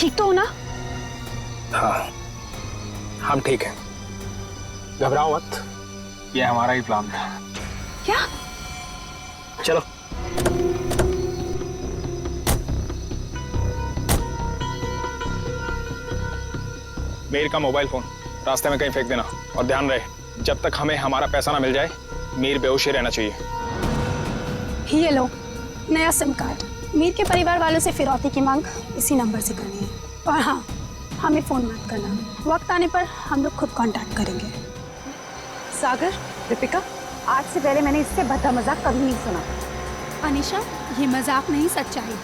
ठीक तो हो ना? हाँ, हम ठीक हैं। घबराओ मत, ये हमारा ही प्लान था। क्या? चलो। मीर का मोबाइल फोन रास्ते में कहीं फेंक देना, और ध्यान रहे जब तक हमें हमारा पैसा ना मिल जाए मीर बेहोश ही रहना चाहिए। ये लो नया सिम कार्ड। मीर के परिवार वालों से फिरौती की मांग इसी नंबर से करनी है। और हाँ, हमें फोन मत करना, वक्त आने पर हम लोग खुद कांटेक्ट करेंगे। सागर, दीपिका, आज से पहले मैंने इससे भद्दा मजाक कभी नहीं सुना। अनीशा, ये मजाक नहीं सच्चाई,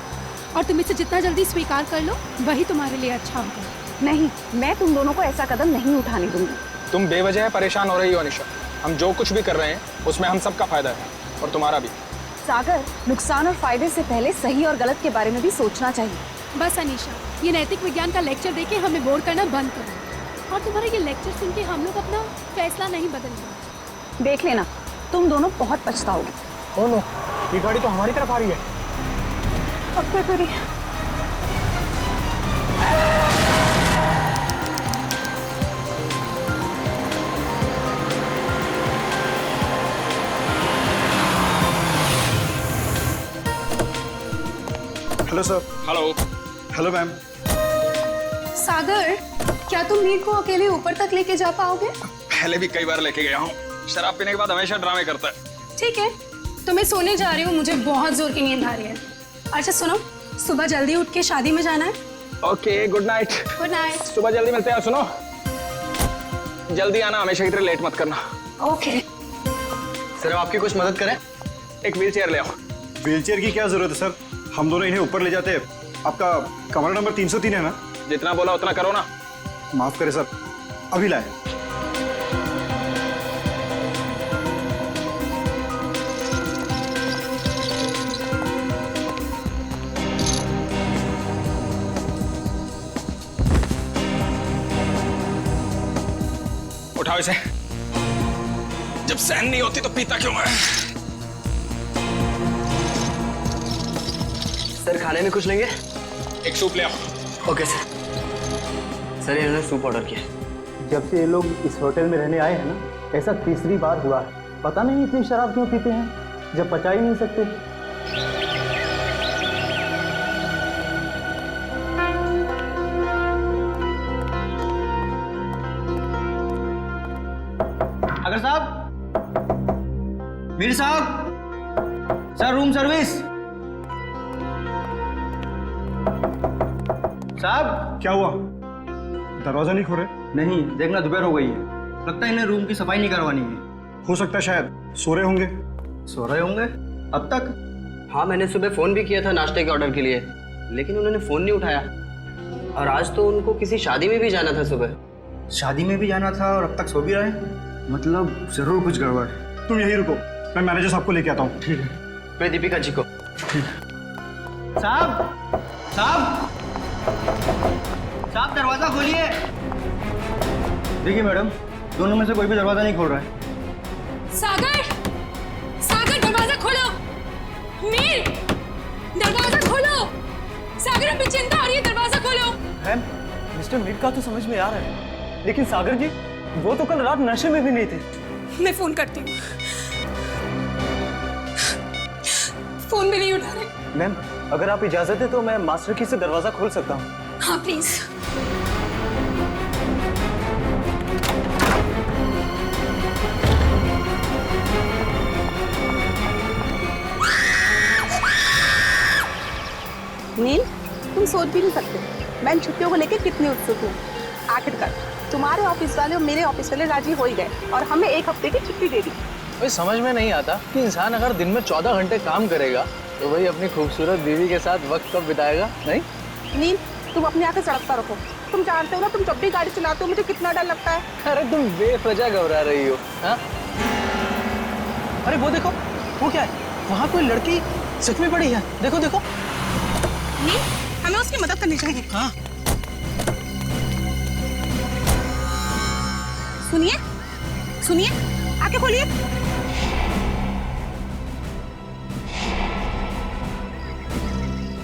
और तुम इसे जितना जल्दी स्वीकार कर लो वही तुम्हारे लिए अच्छा होगा। नहीं, मैं तुम दोनों को ऐसा कदम नहीं उठाने दूंगी। तुम बेवजह परेशान हो रही हो अनिशा। हम जो कुछ भी कर रहे हैं उसमें हम सबका फायदा है, और तुम्हारा भी। सागर, नुकसान और फायदे से पहले सही और गलत के बारे में भी सोचना चाहिए। बस अनीशा, ये नैतिक विज्ञान का लेक्चर देके हमें बोर करना बंद करो, और तुम्हारा ये लेक्चर सुन के हम लोग अपना फैसला नहीं बदलेंगे। देख लेना, तुम दोनों बहुत पछताओगे। ओह नो, ये गाड़ी तो हमारी तरफ आ रही है। अब क्या करें? Hello sir. Hello. Hello ma'am. Sagar, क्या तुम मीर को अकेले ऊपर तक लेके जा पाओगे? पहले भी कई बार लेके गया हूँ। शराब पीने के बाद हमेशा ड्रामे करता है। ठीक है, तो मैं सोने जा रही हूँ, मुझे बहुत जोर की नींद आ रही है। अच्छा सुनो, सुबह जल्दी उठ के शादी में जाना है। Okay, good night. Good night. सुबह जल्दी मिलते हैं। सुनो, जल्दी आना, हमेशा की तरह लेट मत करना। ओके। सर, आपकी कुछ मदद करें? एक व्हील चेयर ले आओ। व्हीलचेयर की क्या जरूरत है सर? हम दोनों इन्हें ऊपर ले जाते। आपका कमरा नंबर 303 है ना? जितना बोला उतना करो ना। माफ करें सर, अभी लाए। उठाओ इसे। जब सहन नहीं होती तो पीता क्यों है? सर, खाने में कुछ लेंगे? एक सूप ले आओ। Okay sir. सर, इन्होंने सूप ऑर्डर किया। जब से ये लोग इस होटल में रहने आए हैं ना, ऐसा तीसरी बार हुआ है। पता नहीं इतनी शराब क्यों पीते हैं जब पचा ही नहीं सकते। अगर साहब, मीर साहब, सर रूम सर्विस। साहब। क्या हुआ? दरवाजा नहीं खोल रहे? नहीं, देखना दोपहर हो गई है। लगता है इन्हें रूम की सफाई नहीं करवानी है। हो सकता है शायद सो रहे होंगे। सो रहे होंगे अब तक? हाँ, मैंने सुबह फोन भी किया था नाश्ते के ऑर्डर के लिए, लेकिन उन्होंने फोन नहीं उठाया। और आज तो उनको किसी शादी में भी जाना था सुबह। शादी में भी जाना था और अब तक सो भी रहे? मतलब जरूर कुछ गड़बड़। तुम यहीं रुको, मैं मैनेजर साहब को लेके आता हूँ। ठीक है। मैं दीपिका जी को। साहब, साहब, साहब, दरवाजा खोलिए। देखिए मैडम, दोनों में से कोई भी दरवाजा नहीं खोल रहा है। सागर, सागर दरवाजा खोलो। मीर, दरवाजा खोलो। सागर, हमें चिंता आ रही है, दरवाजा खोलो। मैम, मिस्टर मीर का तो समझ में आ रहा है, लेकिन सागर जी, वो तो कल रात नशे में भी नहीं थे। मैं फोन करती हूँ। फोन भी नहीं उठा रहे। मैम, अगर आप इजाजत है तो मैं मास्टर की से दरवाजा खोल सकता हूँ। हाँ प्लीज। नील, तुम सोच भी नहीं सकते मैं इन छुट्टियों को लेकर कितनी उत्सुक हूँ। आखिरकार तुम्हारे ऑफिस वाले और मेरे ऑफिस वाले राजी हो ही गए और हमें एक हफ्ते की छुट्टी दे दी। भाई समझ में नहीं आता कि इंसान अगर दिन में 14 घंटे काम करेगा तो भाई अपनी खूबसूरत बीवी के साथ वक्त कब बिताएगा? नहीं नील, तुम अपनी आंखें सड़क पर रखो। तुम जानते हो ना, तुम जब भी गाड़ी चलाते हो मुझे कितना डर लगता है। अरे तुम बेवजह घबरा रही हो। हाँ? अरे वो देखो, वो क्या है? वहाँ कोई लड़की सच में पड़ी है। देखो देखो। नील, हमें उसकी मदद करनी चाहिए। हाँ। सुनिए, सुनिए, आंखें खोलिए।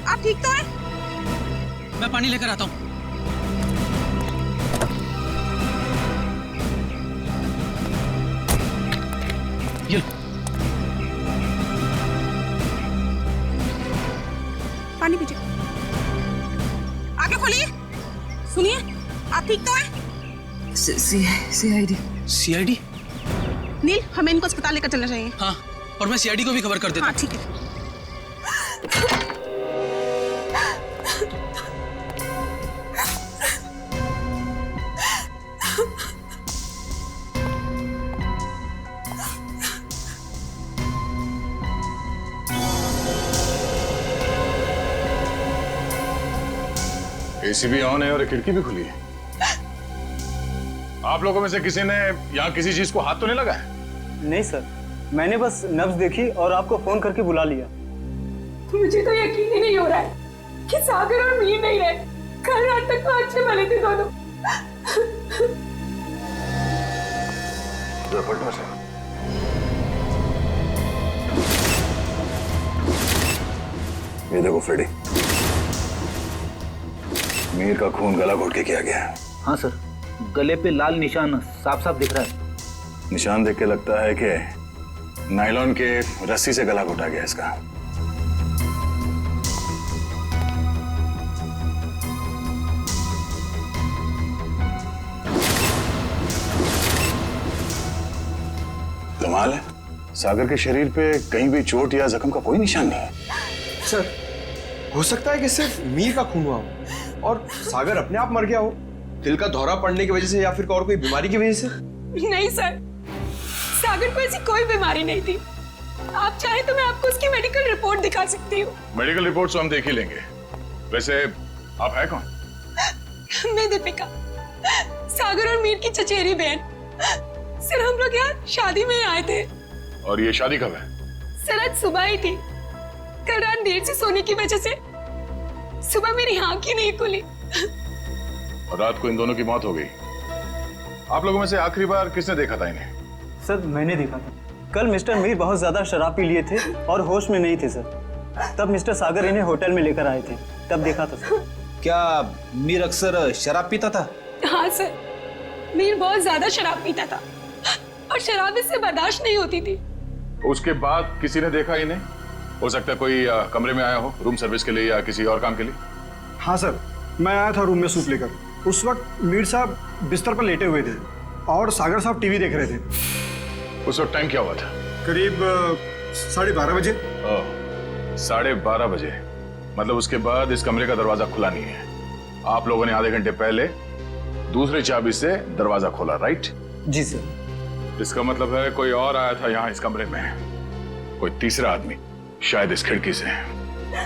आप ठीक तो हैं? मैं पानी लेकर आता हूँ। पानी पीजिए। आगे खोलिए। सुनिए, आप ठीक तो है? सीआईडी? नील, हमें इनको अस्पताल लेकर चलना चाहिए। हाँ, और मैं सीआईडी को भी खबर कर देता हाँ हूँ। ठीक है। एसी भी ऑन है और खिड़की भी खुली है। आप लोगों में से किसी ने यहाँ किसी चीज को हाथ तो नहीं लगाया? नहीं सर, मैंने बस नब्ज देखी और आपको फोन करके बुला लिया। मुझे तो यकीन ही नहीं हो रहा है कि सागर और मीर नहीं रहे। कल रात तक तो अच्छे भले थे दोनों। ये देखो फ्रेडी, मीर का खून गला घोट के किया गया है। हाँ सर, गले पे लाल निशान साफ साफ दिख रहा है। निशान देख के लगता है कि नायलॉन के रस्सी से गला घोटा गया इसका। कमाल है, सागर के शरीर पे कहीं भी चोट या जख्म का कोई निशान नहीं है। सर, हो सकता है कि सिर्फ मीर का खून हुआ हो और सागर अपने आप मर गया हो, दिल का दौरा पड़ने की वजह से या फिर और कोई बीमारी की वजह से। नहीं सर, सागर को ऐसी कोई बीमारी नहीं थी। आप चाहे तो मैं आपको उसकी मेडिकल रिपोर्ट दिखा सकती हूँ। मेडिकल रिपोर्ट तो हम देख ही लेंगे। वैसे आप है कौन? मैं दीपिका, सागर और मीर की चचेरी बहन। सर, हम लोग यहाँ शादी में आए थे। और ये शादी कब है? सर, आज सुबह ही थी। कल रात देर से सोने की वजह से सुबह मेरी आंख ही नहीं खुली। और रात को इन दोनों की मौत हो गई। आप लोगों में से आखिरी बार किसने देखा था इन्हें? सर, मैंने देखा था। कल मिस्टर मीर बहुत ज्यादा शराब पी लिए थे और होश में नहीं थे सर। तब मिस्टर सागर इन्हें होटल में लेकर आए थे, तब देखा था सर। क्या मीर अक्सर शराब पीता था? हाँ सर, मीर बहुत ज्यादा शराब पीता था और शराब इससे बर्दाश्त नहीं होती थी। उसके बाद किसी ने देखा इन्हें? हो सकता है कोई कमरे में आया हो रूम सर्विस के लिए या किसी और काम के लिए। हाँ सर, मैं आया था रूम में सूप लेकर। उस वक्त मीर साहब बिस्तर पर लेटे हुए थे और सागर साहब टीवी देख रहे थे। उस वक्त टाइम क्या हुआ था? करीब 12:30 बजे। 12:30 बजे, मतलब उसके बाद इस कमरे का दरवाजा खुला नहीं है। आप लोगों ने आधे घंटे पहले दूसरी चाबी से दरवाजा खोला, राइट? जी सर। इसका मतलब है कोई और आया था यहाँ इस कमरे में, कोई तीसरा आदमी, शायद इस खिड़की से।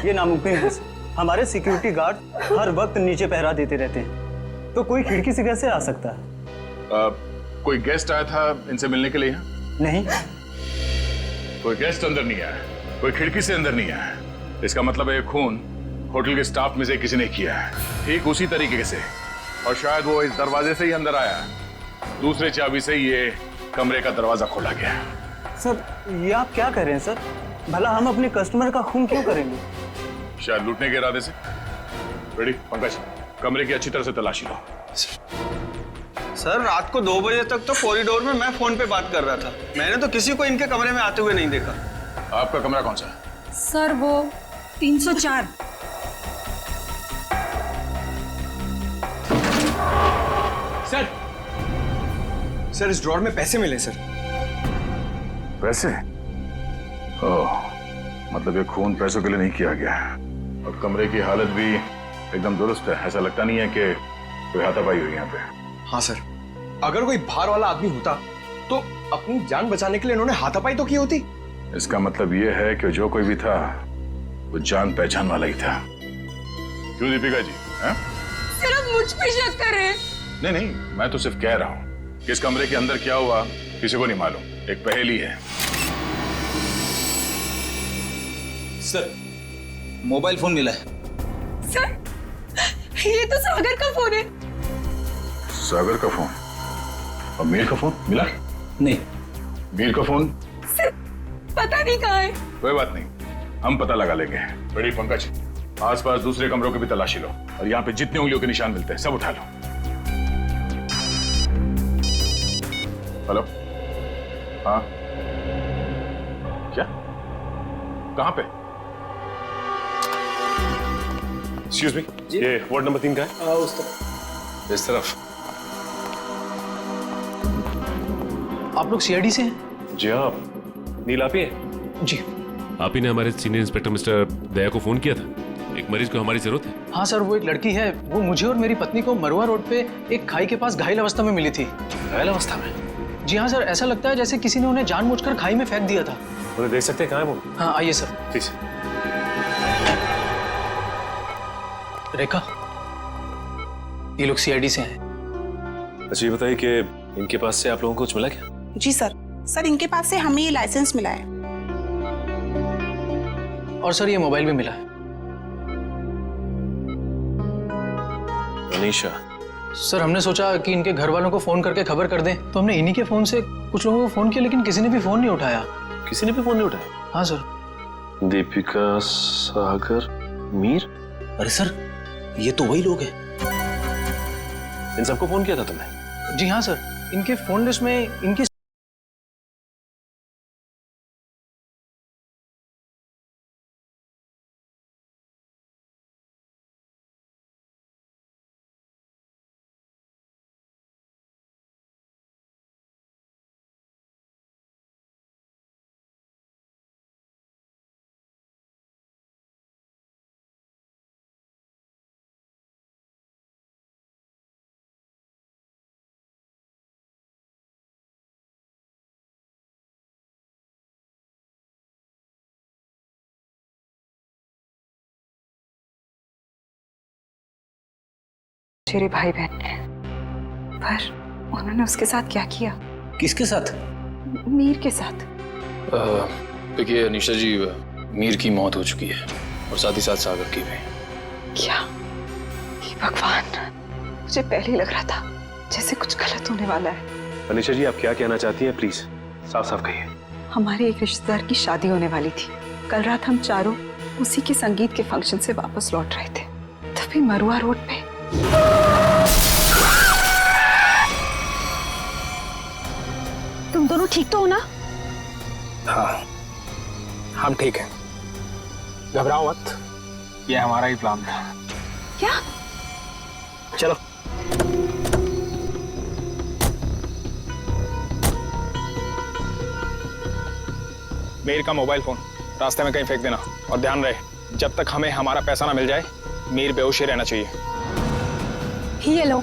ये नामुमकिन है सर। हमारे सिक्योरिटी गार्ड हर वक्त नीचे पहरा देते रहते हैं, तो कोई खिड़की से कैसे आ सकता है? कोई गेस्ट आया था इनसे मिलने के लिए? नहीं, कोई गेस्ट अंदर नहीं आया, कोई खिड़की से अंदर नहीं आया। इसका मतलब है खून होटल के स्टाफ में से किसी ने किया है, ठीक उसी तरीके से। और शायद वो इस दरवाजे से ही अंदर आया, दूसरे चाबी से ये कमरे का दरवाजा खोला गया। सर, ये आप क्या कह रहे हैं सर? भला हम अपने कस्टमर का खून क्यों करेंगे? शायद लूटने के इरादे से। रेडी पंकज, कमरे की अच्छी तरह से तलाशी लो। सर, रात को 2 बजे तक तो कॉरिडोर में मैं फोन पे बात कर रहा था। मैंने तो किसी को इनके कमरे में आते हुए नहीं देखा। आपका कमरा कौन सा है? सर, वो 304। सर, इस ड्रॉर में पैसे मिले सर। पैसे? ओह, मतलब ये खून पैसों के लिए नहीं किया गया। और कमरे की हालत भी एकदम दुरुस्त है, ऐसा लगता नहीं है कि कोई हाथापाई हुई यहाँ पे। हाँ सर, अगर कोई बाहर वाला आदमी होता तो अपनी जान बचाने के लिए इन्होंने हाथापाई तो की होती। इसका मतलब ये है कि जो कोई भी था वो जान पहचान वाला ही था। क्यों दीपिका जी? सर, आप मुझ पे शक कर रहे हैं? नहीं नहीं, मैं तो सिर्फ कह रहा हूँ कि इस कमरे के अंदर क्या हुआ किसी को नहीं मालूम, एक पहेली है। सर, मोबाइल फोन मिला है। सर, ये तो सागर का फोन है। सागर का फोन? और मीर का फोन मिला? नहीं। मीर का फोन? सर, पता नहीं कहाँ है। कोई बात नहीं, हम पता लगा लेंगे। बड़ी पंकज, आसपास दूसरे कमरों की भी तलाशी लो और यहाँ पे जितने उंगलियों के निशान मिलते हैं सब उठा लो। हेलो? हाँ, क्या? कहाँ पे? एक्सक्यूज मी, ये वार्ड नंबर 3 का है? उस तरफ। इस तरफ। आप लोग सीआईडी से हैं? जी हाँ, नील आप ही हैं? जी आप ही ने हमारे सीनियर इंस्पेक्टर मिस्टर दया को फोन किया था। एक मरीज को हमारी जरूरत है। हाँ सर, वो एक लड़की है, वो मुझे और मेरी पत्नी को मरुआ रोड पे एक खाई के पास घायल अवस्था में मिली थी। घायल अवस्था में? जी हाँ सर, ऐसा लगता है जैसे किसी ने उन्हें जानबूझकर खाई में फेंक दिया था। उन्हें देख सकते हैं, कहाँ है वो? हाँ आइए सर। प्लीज। रेखा, ये लोग सीआईडी से हैं। अच्छा ये बताइए कि इनके पास से आप लोगों को कुछ मिला क्या? जी सर इनके पास से हमें ये लाइसेंस मिला है। और सर ये मोबाइल भी मिला है। अनीशा? सर हमने सोचा कि इनके घर वालों को फोन करके खबर कर दें, तो हमने इन्हीं के फोन से कुछ लोगों को फोन किया, लेकिन किसी ने भी फोन नहीं उठाया। किसी ने भी फोन नहीं उठाया? हाँ सर। दीपिका, सागर, मीर? अरे सर, ये तो वही लोग हैं। इन सबको फोन किया था तुमने? जी हाँ सर, इनके फोन लिस्ट में इनकी मेरे भाई बहन है, पर उन्होंने उसके साथ क्या किया? किसके साथ? मीर के साथ। देखिए अनीशा जी, मीर की मौत हो चुकी है और साथ ही साथ सागर की भी। क्या? हे भगवान, मुझे पहले ही लग रहा था जैसे कुछ गलत होने वाला है। अनीशा जी, आप क्या कहना चाहती हैं? प्लीज साफ साफ कहिए। हमारे एक रिश्तेदार की शादी होने वाली थी। कल रात हम चारों उसी के संगीत के फंक्शन से वापस लौट रहे थे, तभी मरुआ रोड पे तुम दोनों ठीक तो हो ना? हाँ, हम ठीक हैं। घबराओ मत, ये हमारा ही प्लान था। क्या? चलो। मीर का मोबाइल फोन रास्ते में कहीं फेंक देना, और ध्यान रहे जब तक हमें हमारा पैसा ना मिल जाए मीर बेहोश ही रहना चाहिए। ये लो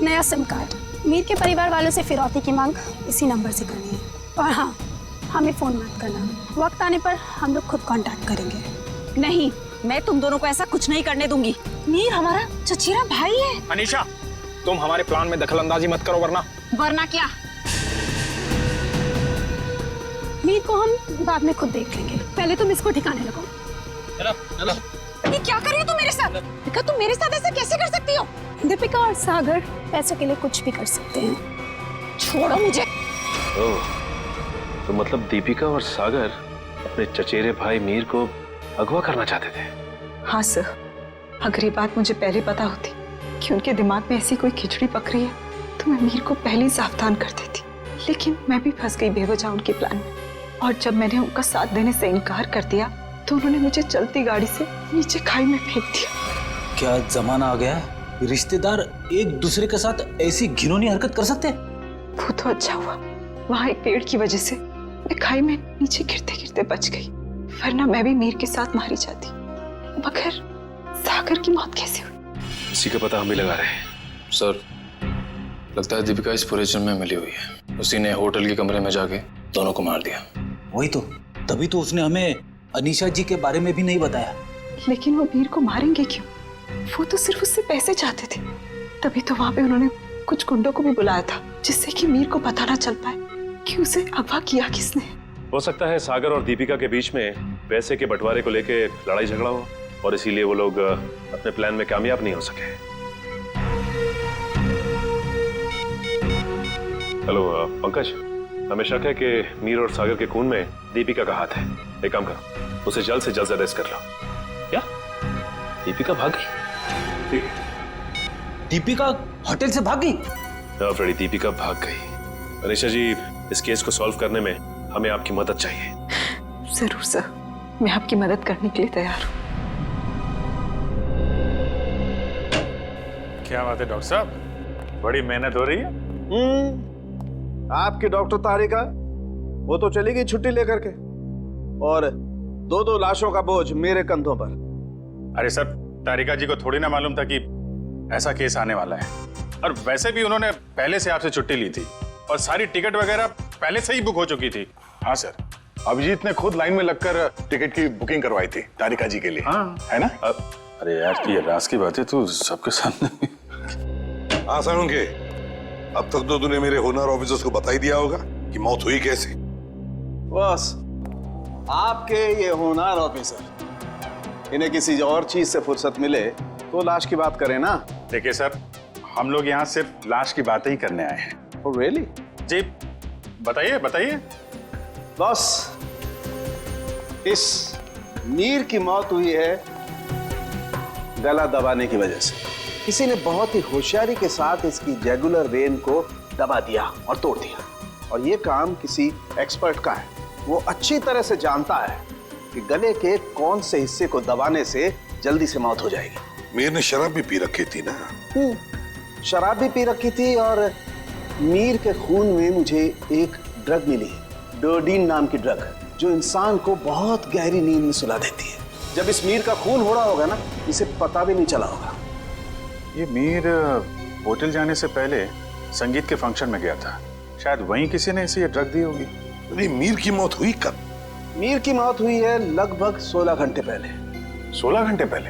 नया सिम कार्ड। मीर के परिवार वालों से फिरौती की मांग इसी नंबर से करनी है। और हाँ, हमें फोन मत करना, वक्त आने पर हम लोग खुद कांटेक्ट करेंगे। नहीं, मैं तुम दोनों को ऐसा कुछ नहीं करने दूंगी। मीर हमारा चचेरा भाई है। अनीशा, तुम हमारे प्लान में दखल अंदाजी मत करो, वरना क्या? मीर को हम बाद में खुद देख लेंगे, पहले तुम इसको ठिकाने लगाओ। ये क्या कर रही हो तुम मेरे साथ? दीपिका, तुम मेरे साथ ऐसा कैसे कर सकती हो? दीपिका और सागर पैसों के लिए कुछ भी कर सकते हैं। छोड़ो मुझे। ओह, तो मतलब दीपिका और सागर अपने चचेरे भाई मीर को अगवा करना चाहते थे? हाँ सर, अगर ये बात मुझे पहले पता होती कि उनके दिमाग में ऐसी कोई खिचड़ी पक रही है तो मैं मीर को पहले ही सावधान कर देती। लेकिन मैं भी फंस गई बेवजह उनके प्लान में, और जब मैंने उनका साथ देने से इनकार कर दिया तो उन्होंने मुझे चलती गाड़ी से नीचे खाई में फेंक दिया। क्या जमाना आ गया है? रिश्तेदार एक दूसरे के साथ ऐसी घिनौनी हरकत कर सकते हैं? वो तो अच्छा हुआ, वहाँ एक पेड़ की वजह से मैं खाई में नीचे गिरते गिरते बच गई, वरना मैं भी मीर के साथ मारी जाती। मगर सागर की मौत कैसे हुई? इसी का पता हम भी लगा रहे हैं। सर, लगता है दीपिका इस पूरे जुर्म में मिली हुई है। उसी ने होटल के कमरे में जाके दोनों को मार दिया। वही तो, तभी तो उसने हमें अनीशा जी के बारे में भी नहीं बताया। लेकिन वो मीर को मारेंगे क्यों? वो तो सिर्फ उससे पैसे चाहते थे। तभी तो वहां पे उन्होंने कुछ गुंडों को भी बुलाया था, जिससे कि मीर को पता ना चल पाए कि उसे अगवा किया किसने। हो सकता है सागर और दीपिका के बीच में पैसे के बंटवारे को लेके लड़ाई झगड़ा हो, और इसीलिए वो लोग अपने प्लान में कामयाब नहीं हो सके। हेलो पंकज, हमें शक है कि मीर और सागर के खून में दीपिका का हाथ है। एक काम करो, उसे जल्द से जल्द अरेस्ट कर लो। क्या दीपिका भाग गई? ठीक है। दीपिका होटल से भाग गई? हाँ फ्रेडी, दीपिका भाग गई। अनीशा जी, इस केस को सॉल्व करने में हमें आपकी मदद चाहिए। जरूर सर, मैं आपकी मदद करने के लिए तैयार हूँ। क्या बात है डॉक्टर साहब, बड़ी मेहनत हो रही है। आपकी डॉक्टर तारिका वो तो चली गई छुट्टी लेकर के, और दो दो लाशों का बोझ मेरे कंधों पर। अरे सर, तारिका जी को थोड़ी ना मालूम था कि ऐसा केस आने वाला है, और वैसे भी उन्होंने पहले से आपसे छुट्टी ली थी और सारी टिकट वगैरह पहले से ही बुक हो चुकी थी। हाँ सर, अभिजीत ने खुद लाइन में लगकर टिकट की बुकिंग करवाई थी तारिका जी के लिए। हाँ है ना? अरे यार, ये राज की बात है तो सबके सामने। हाँ सालुंखे, अब तक तो तूने मेरे होनर ऑफिसर्स को बता ही दिया होगा कि मौत हुई कैसे। बस आपके ये होनहार ऑफिसर, इन्हें किसी और चीज से फुर्सत मिले तो लाश की बात करें ना। देखिए सर, हम लोग यहाँ सिर्फ लाश की बातें ही करने आए हैं। Oh, really? जी बताइए बताइए। बस इस मीर की मौत हुई है गला दबाने की वजह से। किसी ने बहुत ही होशियारी के साथ इसकी जैगुलर वेन को दबा दिया और तोड़ दिया, और ये काम किसी एक्सपर्ट का है। वो अच्छी तरह से जानता है कि गले के कौन से हिस्से को दबाने से जल्दी से मौत हो जाएगी। मीर ने शराब भी पी रखी थी ना? शराब भी पी रखी थी, और मीर के खून में मुझे एक ड्रग मिली, डोडीन नाम की ड्रग, जो इंसान को बहुत गहरी नींद में सुला देती है। जब इस मीर का खून हो रहा होगा ना, इसे पता भी नहीं चला होगा। ये मीर होटल जाने से पहले संगीत के फंक्शन में गया था, शायद वहीं किसी ने इसे ये ड्रग दी होगी। नहीं, मीर की मौत हुई कब? मीर की मौत हुई है लगभग 16 घंटे पहले। 16 घंटे पहले?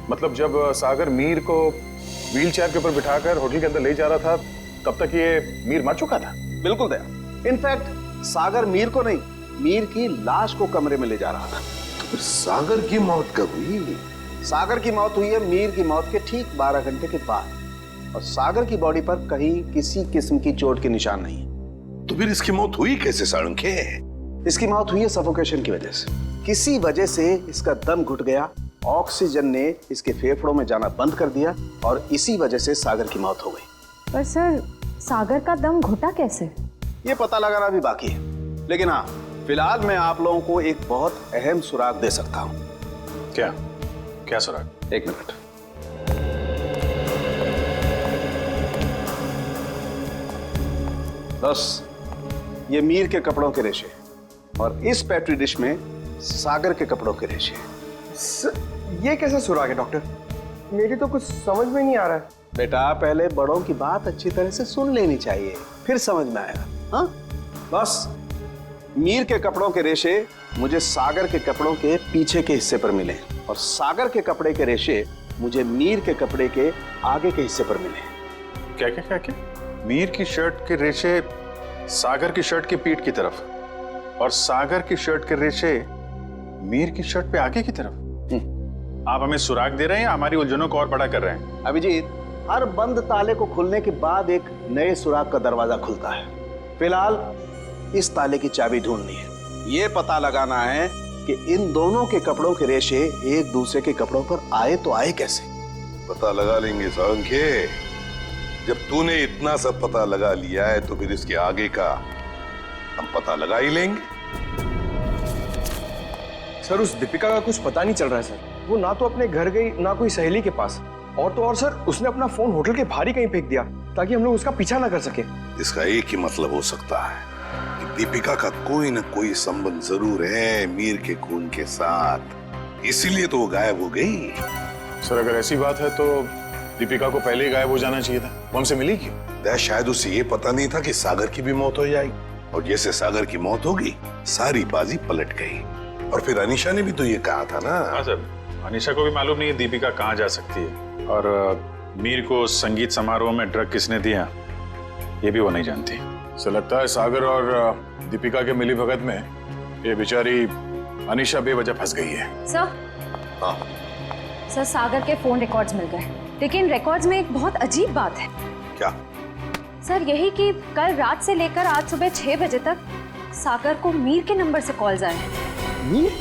मतलब जब सागर मीर को व्हील चेयर के ऊपर बिठाकर होटल के अंदर ले जा रहा था, तब तक ये मीर मर चुका था? बिल्कुल दया। इनफैक्ट सागर मीर को नहीं, मीर की लाश को कमरे में ले जा रहा था। तो फिर सागर की मौत कब हुई? सागर की मौत हुई है मीर की मौत के ठीक 12 घंटे के बाद, और सागर की बॉडी पर कहीं किसी किस्म की चोट के निशान नहीं है। तो फिर इसकी मौत हुई कैसे सालुंखे? इसकी मौत हुई है सफोकेशन की वजह से। किसी वजह से इसका दम घुट गया, ऑक्सीजन ने इसके फेफड़ों में जाना बंद कर दिया, और इसी वजह से सागर की मौत हो गई। पर सर, सागर का दम घुटा कैसे? ये पता लगाना भी बाकी है, लेकिन हाँ, फिलहाल मैं आप लोगों को एक बहुत अहम सुराग दे सकता हूँ। क्या क्या सुराग? एक मिनट। बस ये मीर के कपड़ों के रेशे, और इस पेट्री डिश में सागर के कपड़ों के रेशे। ये कैसा सुराग है डॉक्टर? मेरी तो कुछ समझ में नहीं आ रहा है। बेटा, पहले बड़ों की बात अच्छी तरह से सुन लेनी चाहिए, फिर समझ में आएगा। हाँ, बस मीर के कपड़ों के रेशे मुझे सागर के कपड़ों के पीछे के हिस्से पर मिले, और सागर के कपड़े के रेशे मुझे मीर के कपड़े के आगे के हिस्से पर मिले। क्या क्या क्या क्या? मीर की शर्ट के रेशे सागर की शर्ट की पीठ की तरफ, और सागर की शर्ट के रेशे मीर की शर्ट पे आगे की तरफ। आप हमें सुराग दे रहे हैं या हमारी उलझनों को और बड़ा कर रहे हैं? अभिजीत, हर बंद ताले को खुलने के बाद एक नए सुराग का दरवाजा खुलता है। फिलहाल इस ताले की चाबी ढूंढनी है। ये पता लगाना है कि इन दोनों के कपड़ों के रेशे एक दूसरे के कपड़ों पर आए तो आए कैसे। पता लगा लेंगे सालुंखे। जब तूने इतना सब पता लगा लिया है तो फिर इसके आगे का हम पता लगा ही लेंगे। सर, उस दीपिका का कुछ पता नहीं चल रहा है सर। वो ना तो अपने घर गई, ना कोई सहेली के पास, और तो और सर, उसने अपना फोन होटल के बाहर ही कहीं फेंक दिया ताकि हम लोग उसका पीछा ना कर सके। इसका एक ही मतलब हो सकता है कि दीपिका का कोई ना कोई संबंध जरूर है मीर के खून के साथ, इसीलिए तो वो गायब हो गई। सर, अगर ऐसी बात है तो दीपिका को पहले ही गायब हो जाना चाहिए था। वो हमसे मिली क्यों? शायद उसे ये पता नहीं था कि सागर की भी मौत हो जाएगी, और जैसे सागर की मौत होगी सारी बाजी पलट गई। और फिर अनीशा ने भी तो ये कहा था ना। हाँ सर, अनीशा को भी मालूम नहीं है दीपिका कहाँ जा सकती है, और मीर को संगीत समारोह में ड्रग किसने दिया ये भी वो नहीं जानती। सो लगता है सागर और दीपिका के मिली भगत में ये बेचारी अनीशा बेवजह फंस गई है। सर, हाँ सर, सागर के फोन रिकॉर्ड्स मिल गए, लेकिन रिकॉर्ड्स में एक बहुत अजीब बात है। क्या? सर, यही कि कल रात से लेकर आज सुबह 6 बजे तक सागर को मीर के नंबर से कॉल्स आए हैं। मीर?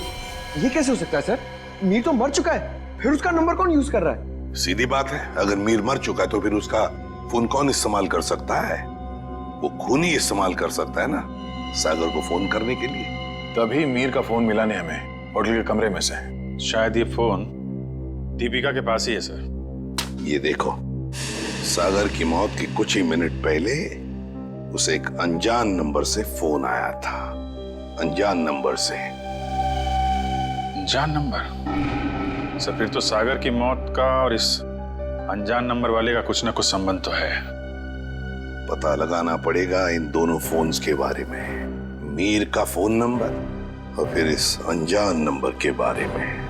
ये कैसे हो सकता है सर? मीर तो मर चुका है, फिर उसका नंबर कौन यूज कर रहा है? सीधी बात है, अगर मीर मर चुका है तो फिर उसका फोन कौन इस्तेमाल कर सकता है? वो खून ही इस्तेमाल कर सकता है ना सागर को फोन करने के लिए। तभी मीर का फोन मिला नहीं हमें होटल के कमरे में से। शायद ये फोन दीपिका के पास ही है सर। ये देखो, सागर की मौत के कुछ ही मिनट पहले उसे एक अनजान नंबर से फोन आया था। अनजान नंबर से। अनजान नंबर? सर फिर तो सागर की मौत का और इस अनजान नंबर वाले का कुछ ना कुछ संबंध तो है। पता लगाना पड़ेगा इन दोनों फोन्स के बारे में, मीर का फोन नंबर और फिर इस अनजान नंबर के बारे में।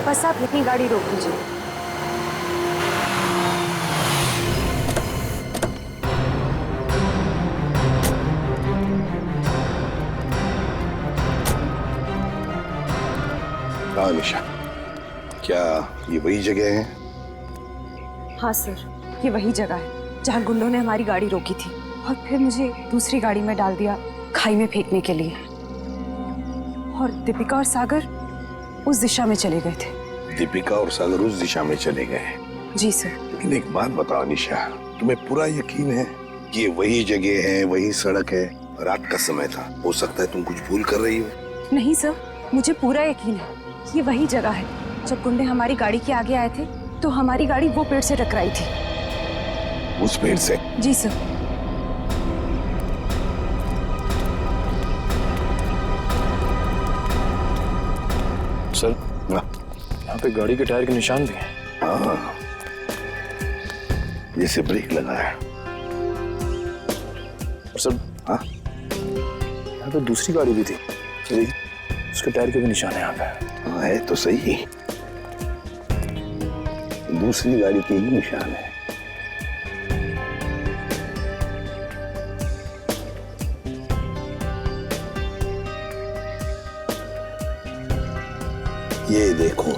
बस आप अपनी गाड़ी रोक दीजिए। हाँ निशा, क्या ये वही जगह है? हाँ सर, ये वही जगह है जहाँ गुंडों ने हमारी गाड़ी रोकी थी और फिर मुझे दूसरी गाड़ी में डाल दिया खाई में फेंकने के लिए। और दीपिका और सागर उस दिशा में चले गए थे। दीपिका और सागर उस दिशा में चले गए? जी सर। लेकिन एक बात बताओ निशा, तुम्हें पूरा यकीन है कि ये वही जगह है, वही सड़क है? रात का समय था, हो सकता है तुम कुछ भूल कर रही हो। नहीं सर, मुझे पूरा यकीन है ये वही जगह है। जब गुंडे हमारी गाड़ी के आगे आए थे तो हमारी गाड़ी वो पेड़ से टकराई थी। उस पेड़ से? जी सर। सर यहाँ पे गाड़ी के टायर के निशान भी हैं। हाँ, जैसे ब्रेक लगा है। और सर हाँ, यहाँ पे दूसरी गाड़ी भी थी, उसके टायर के भी निशान है यहाँ पे। हाँ है तो सही, दूसरी गाड़ी के ही निशान है। ये देखो,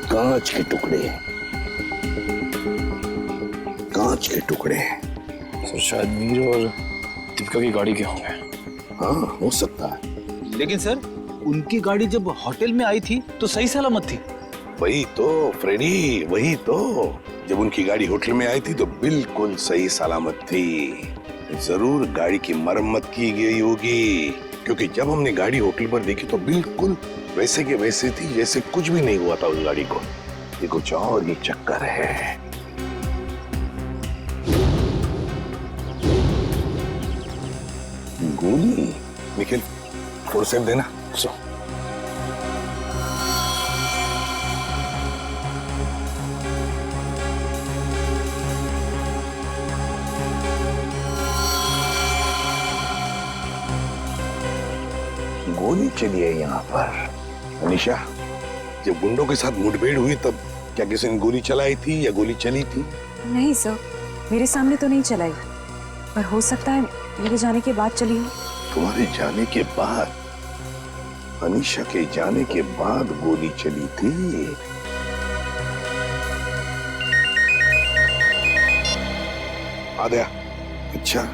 कांच के टुकड़े, कांच के टुकड़े। सर शायद मीर और दीपिका की गाड़ी के होंगे। हाँ हो सकता है। लेकिन सर, उनकी गाड़ी जब होटल में आई थी तो सही सलामत थी। वही तो फ्रेडी, वही तो। जब उनकी गाड़ी होटल में आई थी तो बिल्कुल सही सलामत थी। जरूर गाड़ी की मरम्मत की गई होगी, क्योंकि जब हमने गाड़ी होटल पर देखी तो बिल्कुल वैसे के वैसे थी जैसे कुछ भी नहीं हुआ था उस गाड़ी को। ये कुछ और ही चक्कर है। गोली? निखिल, फोर्सेप देना। गोली चली है यहाँ पर। अनिशा, जब गुंडों के साथ मुठभेड़ हुई तब क्या किसी ने गोली चलाई थी या गोली चली थी? नहीं सर, मेरे सामने तो नहीं चलाई, पर हो सकता है मेरे जाने के बाद चली हो। तुम्हारे जाने के बाद? अनिशा के जाने के बाद गोली चली थी? आद्या, अच्छा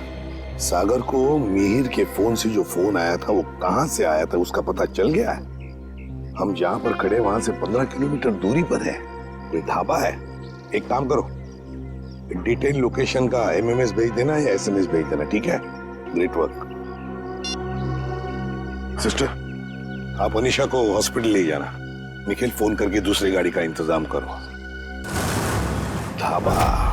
सागर को मिहिर के फोन से जो फोन आया था वो कहां से आया था उसका पता चल गया है? हम जहां पर खड़े वहां से 15 किलोमीटर दूरी पर है, कोई ढाबा है। एक काम करो, डिटेल लोकेशन का एमएमएस भेज देना या एसएमएस भेज देना, ठीक है? Great work. सिस्टर, आप अनिशा को हॉस्पिटल ले जाना। निखिल, फोन करके दूसरी गाड़ी का इंतजाम करो। ढाबा।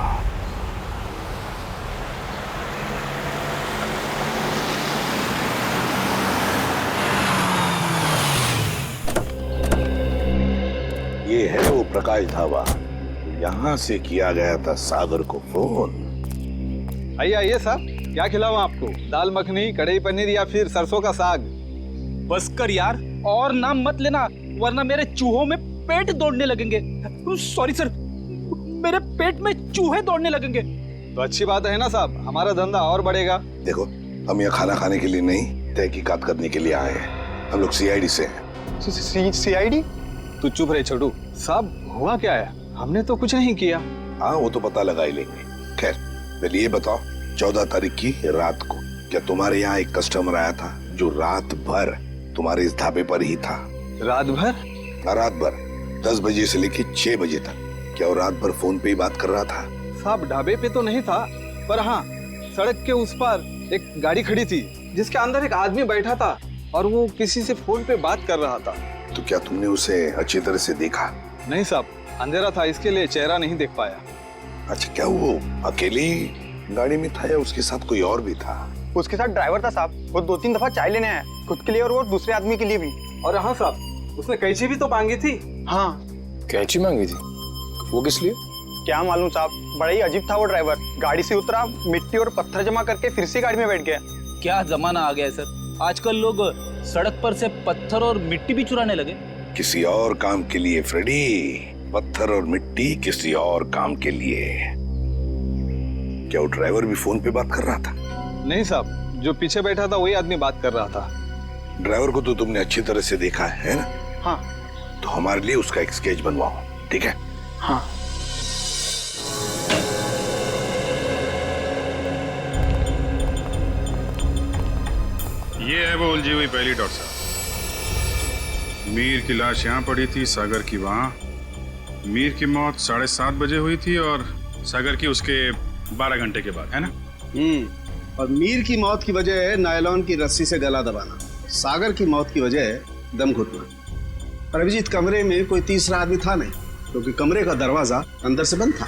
ये है वो प्रकाश ढाबा, यहाँ से किया गया था सागर को फोन। आइए आइए साहब, क्या खिलाऊं आपको? दाल मखनी, कढ़ाई पनीर या फिर सरसों का साग? बस कर यार, और नाम मत लेना वरना मेरे चूहों में पेट दौड़ने लगेंगे। सॉरी सर, मेरे पेट में चूहे दौड़ने लगेंगे। तो अच्छी बात है ना साहब, हमारा धंधा और बढ़ेगा। देखो, हम यहाँ खाना खाने के लिए नहीं, तहकीकात करने के लिए आए हैं। हम लोग सीआईडी से हैं। सीआईडी? तू चुप रहे छोटू। साहब हुआ क्या है? हमने तो कुछ नहीं किया। हाँ वो तो पता लगा ही लेंगे। खैर पहले ये बताओ, 14 तारीख की रात को क्या तुम्हारे यहाँ एक कस्टमर आया था जो रात भर तुम्हारे इस ढाबे पर ही था? रात भर? रात भर 10 बजे से लेके 6 बजे तक। क्या वो रात भर फोन पे ही बात कर रहा था? साहब ढाबे पे तो नहीं था, पर हाँ सड़क के उस पार एक गाड़ी खड़ी थी जिसके अंदर एक आदमी बैठा था और वो किसी से फोन पे बात कर रहा था। तो क्या तुमने उसे अच्छी तरह से देखा? नहीं साहब, अंधेरा था, इसके लिए चेहरा नहीं देख पाया। अच्छा, क्या वो अकेली गाड़ी में था या उसके साथ कोई और भी था? उसके साथ ड्राइवर था साहब। वो 2-3 दफा चाय लेने आया, खुद के लिए और वो दूसरे आदमी के लिए भी। और हाँ साहब, उसने कैंची भी तो मांगी थी। हाँ, कैंची मांगी थी? वो किस लिए? क्या मालूम साहब, बड़ा ही अजीब था वो ड्राइवर। गाड़ी से उतरा, मिट्टी और पत्थर जमा करके फिर से गाड़ी में बैठ गया। क्या जमाना आ गया है सर, आजकल लोग सड़क पर से पत्थर और मिट्टी भी चुराने लगे। किसी और काम के लिए फ्रेडी, पत्थर और मिट्टी किसी और काम के लिए। क्या वो ड्राइवर भी फोन पे बात कर रहा था? नहीं साहब, जो पीछे बैठा था वही आदमी बात कर रहा था। ड्राइवर को तो तुमने अच्छी तरह से देखा है ना? हाँ। तो हमारे लिए उसका एक स्केच बनवाओ, ठीक है? हाँ। ये है वो उलझी हुई पहली डॉट साहब। मीर की लाश यहाँ पड़ी थी, सागर की वहाँ। मीर की मौत 7:30 बजे हुई थी और सागर की उसके 12 घंटे के बाद, है ना? और मीर की मौत की वजह है नायलॉन की रस्सी से गला दबाना, सागर की मौत की वजह है दम घुटना। पर अभिजीत, कमरे में कोई तीसरा आदमी था नहीं, क्योंकि कमरे का दरवाजा अंदर से बंद था।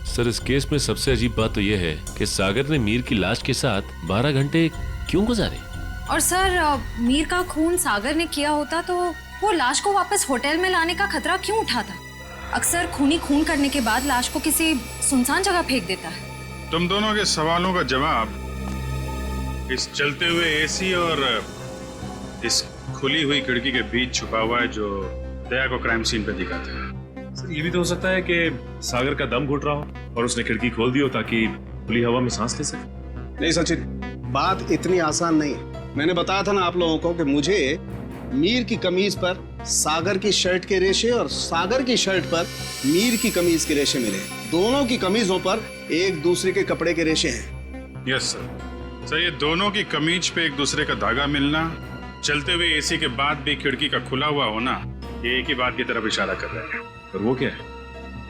सर, इस केस में सबसे अजीब बात तो यह है कि सागर ने मीर की लाश के साथ 12 घंटे क्यों गुजारे? और सर, मीर का खून सागर ने किया होता तो वो लाश को वापस होटल में लाने का खतरा क्यों उठाता? अक्सर खूनी खून करने के बाद लाश को किसी सुनसान जगह फेंक देता है। तुम दोनों के सवालों का जवाब इस चलते हुए एसी और इस खुली हुई खिड़की के बीच छुपा हुआ है, जो दया को क्राइम सीन पे दिखाता है। सर, ये भी तो हो सकता है कि सागर का दम घुट रहा हो और उसने खिड़की खोल दी हो ताकि खुली हवा में सांस ले सके। नहीं सचिन, बात इतनी आसान नहीं है। मैंने बताया था ना आप लोगों को कि मुझे मीर की कमीज पर सागर की शर्ट के रेशे और सागर की शर्ट पर मीर की कमीज के रेशे मिले। दोनों की कमीजों पर एक दूसरे के कपड़े के रेशे हैं। Yes sir. सर, ये दोनों की कमीज पे एक दूसरे का धागा मिलना, चलते हुए एसी के बाद भी खिड़की का खुला हुआ होना, ये एक ही बात की तरफ इशारा कर रहे हैं। और वो क्या है?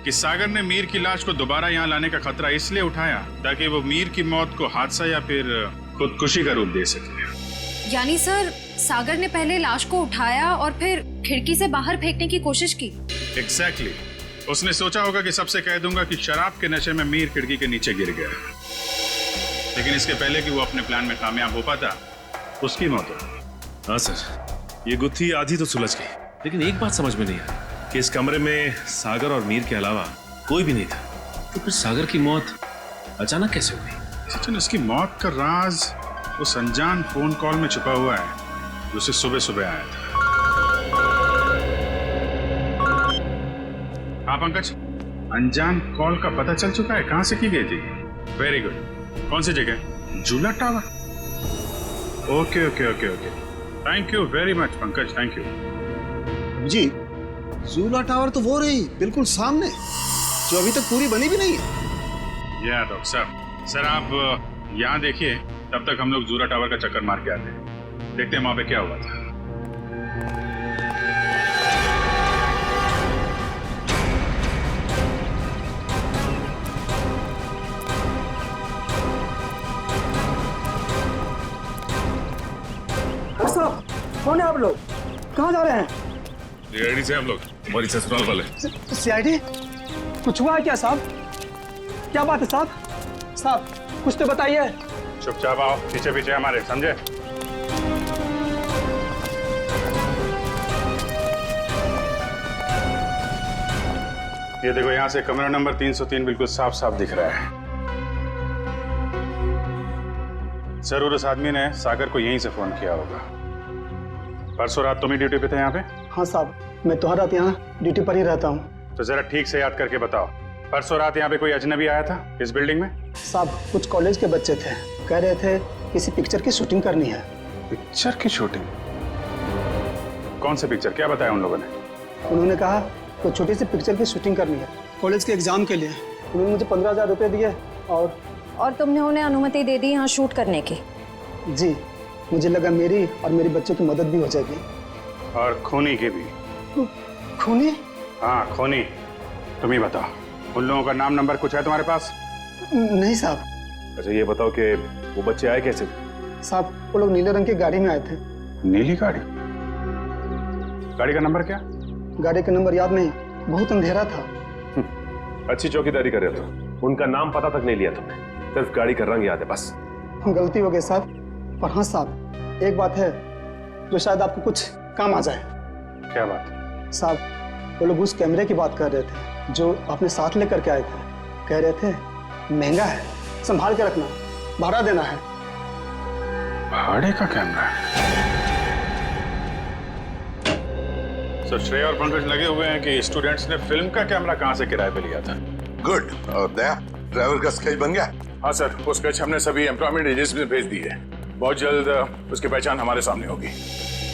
कि सागर ने मीर की लाश को दोबारा यहाँ लाने का खतरा इसलिए उठाया ताकि वो मीर की मौत को हादसा या फिर खुदकुशी का रूप दे सके। यानी सर, सागर ने पहले लाश को उठाया और फिर खिड़की से बाहर फेंकने की कोशिश की। एग्जैक्टली। उसने सोचा होगा कि सबसे कह दूंगा कि शराब के नशे में मीर खिड़की के नीचे गिर गया, लेकिन इसके पहले कि वो अपने प्लान में कामयाब हो पाता, उसकी मौत हो। हाँ सर, ये गुत्थी आधी तो सुलझ गई, लेकिन एक बात समझ में नहीं आई कि इस कमरे में सागर और मीर के अलावा कोई भी नहीं था, तो फिर सागर की मौत अचानक कैसे हो गई? सचिन, उसकी मौत का राज उस अनजान फोन कॉल में छुपा हुआ है जो उसे सुबह सुबह आया था। हाँ पंकज, अनजान कॉल का पता चल चुका है कहां से की गई थी? Very good. कौन सी जगह? झूला tower. Okay okay okay okay, thank you very much Pankaj, thank you. जी, झूला टावर तो वो रही बिल्कुल सामने, जो अभी तक पूरी बनी भी नहीं है। या डॉक्टर साहब, सर आप यहाँ देखिए, तब तक हम लोग झूला टावर का चक्कर मार के आते हैं, देखते हैं वहां पे क्या हुआ था। कौन है आप लोग? कहाँ जा रहे हैं? सीआईडी से हम लोग, हमारी ससुराल वाले। सीआईडी? कुछ हुआ है क्या साहब? क्या बात है साहब? साहब कुछ तो बताइए। चुपचाप आओ, पीछे पीछे हमारे, समझे? ये देखो, यहाँ से कमरा नंबर 303 बिल्कुल साफ साफ दिख रहा है। जरूर उस आदमी ने सागर को यहीं से फोन किया होगा। परसों रात तुम ही ड्यूटी पे थे यहाँ पे? हाँ साहब, मैं तो हर रात यहाँ ड्यूटी पर ही रहता हूँ। तो जरा ठीक से याद करके बताओ, परसों रात यहाँ पे कोई अजनबी आया था इस बिल्डिंग में? साहब कुछ कॉलेज के बच्चे थे, कह रहे थे किसी पिक्चर की शूटिंग करनी है। पिक्चर की शूटिंग? कौन सी पिक्चर, क्या बताया उन लोगों ने? उन्होंने कहा तो छोटी सी पिक्चर की शूटिंग करनी है कॉलेज के एग्जाम के लिए। उन्होंने मुझे 15,000 रुपये दिए और तुमने उन्हें अनुमति दे दी यहाँ शूट करने की? जी, मुझे लगा मेरी और मेरे बच्चों की मदद भी हो जाएगी। और खूनी की भी। खूनी? हाँ खूनी। तुम ही बताओ, उन लोगों का नाम नंबर कुछ है तुम्हारे पास? नहीं साहब। अच्छा ये बताओ कि वो बच्चे आए कैसे? साहब वो लोग नीले रंग की गाड़ी में आए थे, नीली गाड़ी? गाड़ी का नंबर क्या? गाड़ी का नंबर याद नहीं, बहुत अंधेरा था। अच्छी चौकीदारी कर रहे हो। उनका नाम पता तक नहीं लिया तुमने, सिर्फ गाड़ी का रंग याद है बस। गलती हो गई साहब। और हाँ साहब, एक बात है जो शायद आपको कुछ काम आ जाए। क्या बात? साहब, वो लोग उस कैमरे की बात कर रहे थे जो आपने साथ लेकर के आए थे। कह रहे थे महंगा है, संभाल के रखना, भाड़ा देना है। भाड़े का कैमरा? सर, श्रेय और पंकज लगे हुए हैं कि स्टूडेंट्स ने फिल्म का कैमरा कहां से किराए पे लिया था। गुड। और दया, ड्राइवर का स्केच बन गया? हाँ सर, वो स्केच हमने सभी एम्प्लॉयमेंट एजेंसी में भेज दी है। बहुत जल्द उसकी पहचान हमारे सामने होगी।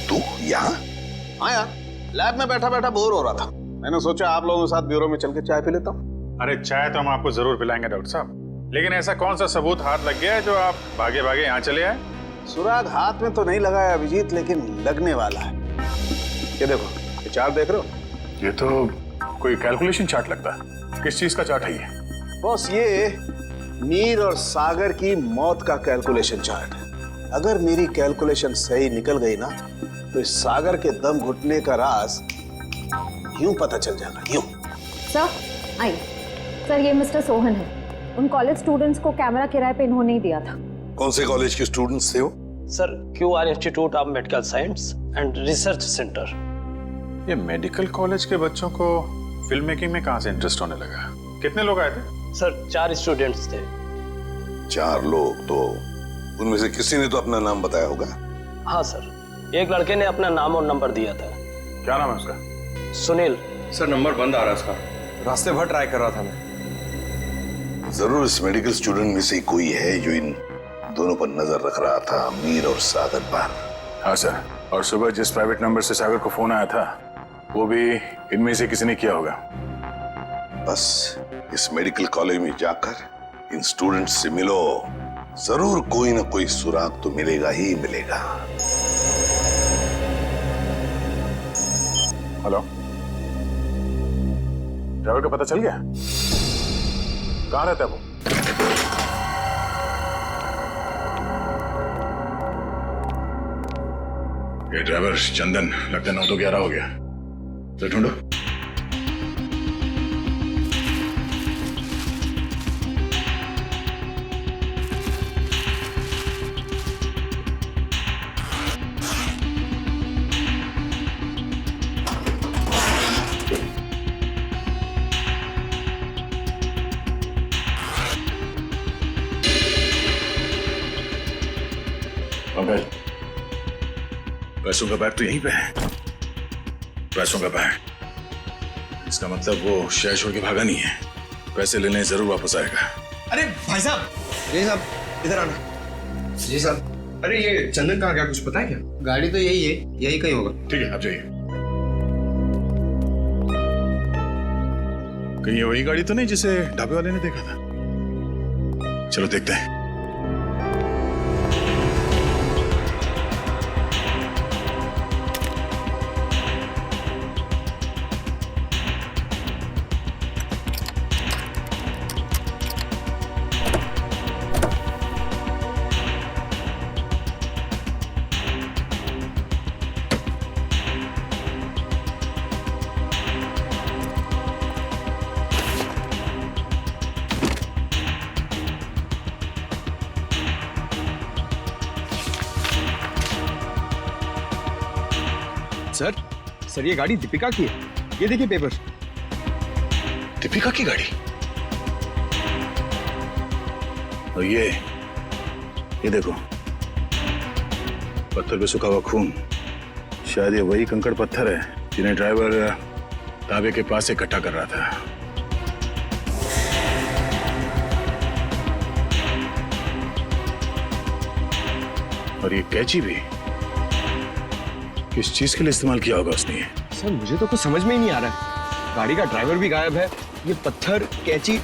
तू यहाँ? हाँ यार, लैब में बैठा बैठा बोर हो रहा था, मैंने सोचा आप लोगों के साथ ब्यूरो में चल के चाय पी लेता हूँ। अरे चाय तो हम आपको जरूर पिलाएंगे डॉक्टर साहब, लेकिन ऐसा कौन सा सबूत हाथ लग गया है जो आप भागे भागे यहाँ चले आए? सुराग हाथ में तो नहीं लगा है अभिजीत, लेकिन लगने वाला है। ये देखो, ये चार्ट देख रहे हो? ये तो कोई कैलकुलेशन चार्ट लगता है। किस चीज का चार्ट है ये? बॉस, ये मीर और सागर की मौत का कैलकुलेशन चार्ट है। अगर मेरी कैलकुलेशन सही निकल गई ना, तो इस सागर के दम घुटने का राज यूं पता चल जाएगा, यूं। Sir I. सर, ये मिस्टर सोहन है। उन कॉलेज स्टूडेंट्स को कैमरा किराए पे इन्होंने ही दिया था। कौन से कॉलेज के स्टूडेंट्स थे वो? Sir, QR institute of medical science and research centre. ये मेडिकल कॉलेज के बच्चों को फिल्म मेकिंग में कहां से इंटरेस्ट होने लगा? कितने लोग आए थे? सर, 4 स्टूडेंट्स थे। 4 लोग? तो उनमें से किसी ने तो अपना नाम बताया होगा। हाँ सर, एक लड़के ने अपना नाम और नंबर दिया था। क्या नाम है उसका? सुनील। सर, नंबर बंद आ रहा है उसका, रास्ते भर ट्राई कर रहा था मैं। जरूर इस मेडिकल स्टूडेंट में से कोई है जो इन दोनों पर नजर रख रहा था, मीर और सागर पर। हाँ सर, और सुबह जिस प्राइवेट नंबर से सागर को फोन आया था वो भी इनमें से किसी ने किया होगा। बस इस मेडिकल कॉलेज में जाकर इन स्टूडेंट्स से मिलो, जरूर कोई ना कोई सुराग तो मिलेगा ही मिलेगा। हेलो, ड्राइवर का पता चल गया? कहाँ रहता है वो? ये ड्राइवर चंदन लगता है 9 तो 11 हो गया। तो ढूंढो। पंकज, पैसों का बैग तो यहीं पे है। पैसों का बैग, इसका मतलब वो शहर छोड़ के भागा नहीं है। पैसे लेने जरूर वापस आएगा। अरे भाई साहब, जी साहब, इधर आना। जी साहब, अरे ये चंदन कहाँ गया, कुछ पता है क्या? गाड़ी तो यही है, यही कहीं होगा। ठीक है, आप जाइए। कहीं ये वही गाड़ी तो नहीं जिसे ढाबे वाले ने देखा था? चलो देखते हैं। सर, ये गाड़ी दीपिका की है। ये देखिए पेपर। दीपिका की गाड़ी? और ये देखो, पत्थर पे सूखा हुआ खून। शायद ये वही कंकड़ पत्थर है जिन्हें ड्राइवर ढाबे के पास इकट्ठा कर रहा था। और ये कैंची भी किस चीज के लिए इस्तेमाल किया होगा उसने? सर, मुझे तो कुछ समझ में ही नहीं आ रहा है। गाड़ी का ड्राइवर भी गायब है, ये पत्थर, कैंची,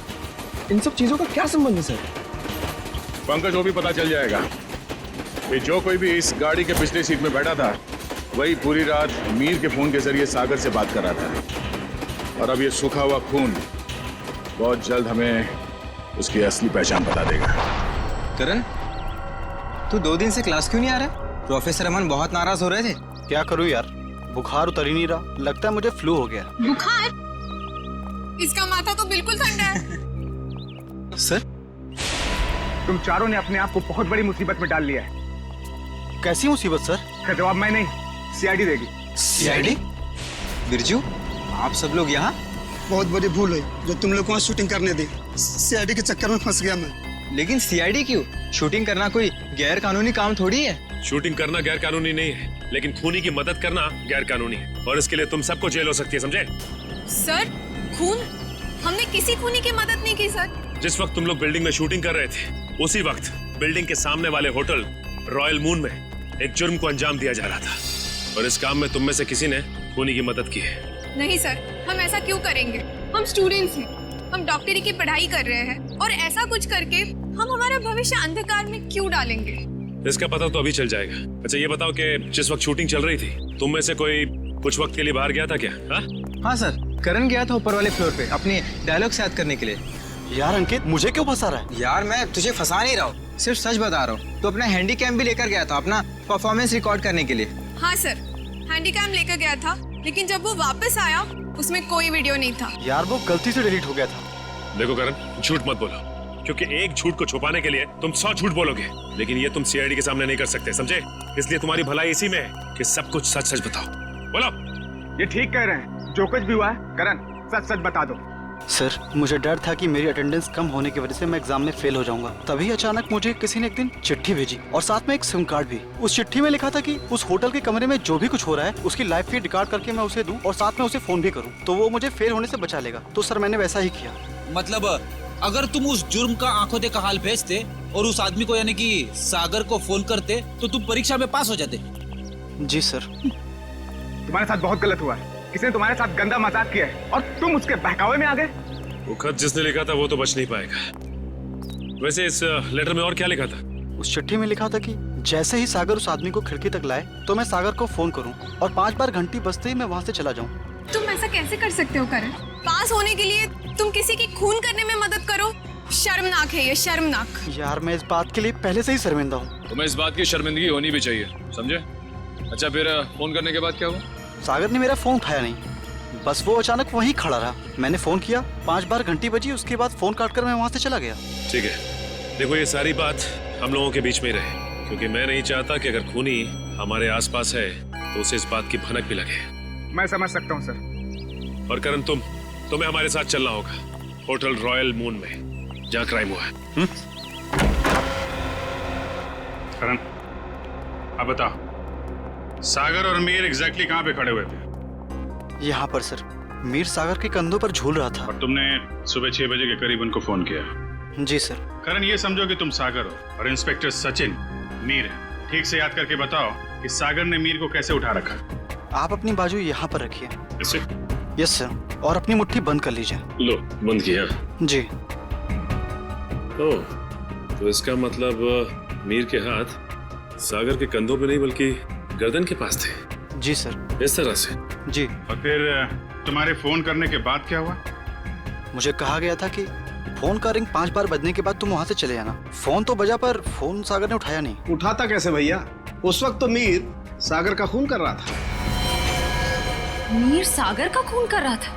इन सब चीजों का क्या संबंध है सर? पंकज, वो भी पता चल जाएगा कि जो कोई भी इस गाड़ी के पिछले सीट में बैठा था वही पूरी रात मीर के फोन के जरिए सागर से बात कर रहा था। और अब ये सूखा हुआ खून बहुत जल्द हमें उसकी असली पहचान बता देगा। करण, तू 2 दिन से क्लास क्यों नहीं आ रहा? प्रोफेसर अमन बहुत नाराज हो रहे थे। क्या करूं यार, बुखार उतर ही नहीं रहा, लगता है मुझे फ्लू हो गया। बुखार? इसका माथा तो बिल्कुल ठंडा है। सर, तुम चारों ने अपने आप को बहुत बड़ी मुसीबत में डाल लिया है। कैसी मुसीबत सर? का जवाब मैं नहीं, सीआईडी देगी। सीआईडी? बिरजू, आप सब लोग यहाँ? बहुत बड़ी भूल हुई जो तुम लोग को शूटिंग करने दी। सीआईडी के चक्कर में फंस गया मैं। लेकिन सीआईडी क्यों? शूटिंग करना कोई गैर कानूनी काम थोड़ी है। शूटिंग करना गैर कानूनी नहीं है, लेकिन खूनी की मदद करना गैर कानूनी है, और इसके लिए तुम सबको जेल हो सकती है, समझे? सर, खून? हमने किसी खूनी की मदद नहीं की सर। जिस वक्त तुम लोग बिल्डिंग में शूटिंग कर रहे थे, उसी वक्त बिल्डिंग के सामने वाले होटल रॉयल मून में एक जुर्म को अंजाम दिया जा रहा था, और इस काम में तुम में से किसी ने खूनी की मदद की है। नहीं सर, हम ऐसा क्यों करेंगे? हम स्टूडेंट्स हैं, हम डॉक्टरी की पढ़ाई कर रहे हैं, और ऐसा कुछ करके हम हमारा भविष्य अंधकार में क्यों डालेंगे? इसका पता तो अभी चल जाएगा। अच्छा ये बताओ कि जिस वक्त शूटिंग चल रही थी, तुम में से कोई कुछ वक्त के लिए बाहर गया था क्या? हाँ सर, करण गया था ऊपर वाले फ्लोर पे अपनी डायलॉग्स याद करने के लिए। यार अंकित, मुझे क्यों फंसा रहा है? यार मैं तुझे फंसा नहीं रहा हूँ, सिर्फ सच बता रहा हूँ। तो अपना हैंडीकैम भी लेकर गया था अपना परफॉर्मेंस रिकॉर्ड करने के लिए। हाँ सर, हैंडीकैम लेकर गया था, लेकिन जब वो वापस आया उसमें कोई वीडियो नहीं था। यार वो गलती से डिलीट हो गया था। देखो करण, झूठ मत बोलो, क्योंकि एक झूठ को छुपाने के लिए तुम 100 झूठ बोलोगे, लेकिन ये तुम सीआईडी के सामने नहीं कर सकते, समझे? इसलिए तुम्हारी भलाई इसी में है कि सब कुछ सच सच बताओ। बोलो। ये ठीक कह रहे हैं, जो कुछ भी हुआ है करण सच सच बता दो। सर, मुझे डर था कि मेरी अटेंडेंस कम होने की वजह से मैं एग्जाम में फेल हो जाऊंगा। तभी अचानक मुझे किसी ने एक दिन चिट्ठी भेजी, और साथ में एक सिम कार्ड भी। उस चिट्ठी में लिखा था कि उस होटल के कमरे में जो भी कुछ हो रहा है उसकी लाइव फीड रिकॉर्ड करके मैं उसे दूं, और साथ में उसे फोन भी करूं, तो वो मुझे फेल होने से बचा लेगा। तो सर मैंने वैसा ही किया। मतलब अगर तुम उस जुर्म का आंखों देखा हाल भेजते और उस आदमी को यानी कि सागर को फोन करते, तो तुम परीक्षा में पास हो जाते। जी सर। तुम्हारे साथ बहुत गलत हुआ है, किसी ने तुम्हारे साथ गंदा मजाक किया है और तुम उसके बहकावे में आ गए। वो खत जिसने लिखा था वो तो बच नहीं पाएगा। वैसे इस लेटर में और क्या लिखा था? उस चिट्ठी में लिखा था कि जैसे ही सागर उस आदमी को खिड़की तक लाए तो मैं सागर को फोन करूं, और 5 बार घंटी बजते ही मैं वहां से चला जाऊं। तुम ऐसा कैसे कर सकते हो करण? पास होने के लिए तुम किसी की खून करने में मदद करो? शर्मनाक है ये, शर्मनाक। यार मैं इस बात के लिए पहले से ही शर्मिंदा हूँ। तुम्हें इस बात की शर्मिंदगी होनी भी चाहिए, समझे? अच्छा फिर फोन करने के बाद क्या हुआ? सागर ने मेरा फोन उठाया नहीं, बस वो अचानक वहीं खड़ा रहा। मैंने फोन किया, 5 बार घंटी बजी, उसके बाद फोन काटकर मैं वहां से चला गया। ठीक है, देखो ये सारी बात हम लोगों के बीच में रहे, क्योंकि मैं नहीं चाहता कि अगर खूनी हमारे आसपास है तो उसे इस बात की भनक भी लगे। मैं समझ सकता हूँ सर। और करण, तुम्हें हमारे साथ चलना होगा होटल रॉयल मून में, जहाँ क्राइम हुआ है। करण, अब बताओ, सागर और मीर एग्जैक्टली कहाँ पे खड़े हुए थे? यहाँ पर सर। मीर सागर के कंधों पर झूल रहा था। और तुमने सुबह 6 बजे के करीब उनको फोन किया? जी सर। करण, ये समझो कि तुम सागर हो और इंस्पेक्टर सचिन मीर है। ठीक से याद करके बताओ कि सागर ने मीर को कैसे उठा रखा? आप अपनी बाजू यहाँ पर रखिए। इसे? यस सर, और अपनी मुट्ठी बंद कर लीजिए। लो, बंद किया? जी। ओह, तो इसका मतलब मीर के हाथ सागर के कंधों पे नहीं बल्कि गर्दन के पास थे। जी सर। इस तरह से? जी। और फिर तुम्हारे फोन करने के बाद क्या हुआ? मुझे कहा गया था कि फोन का रिंग 5 बार बजने के बाद तुम वहां से चले जाना। फोन तो बजा पर फोन सागर ने उठाया नहीं। उठाता कैसे भैया? उस वक्त तो मीर सागर का खून कर रहा था। मीर सागर का खून कर रहा था?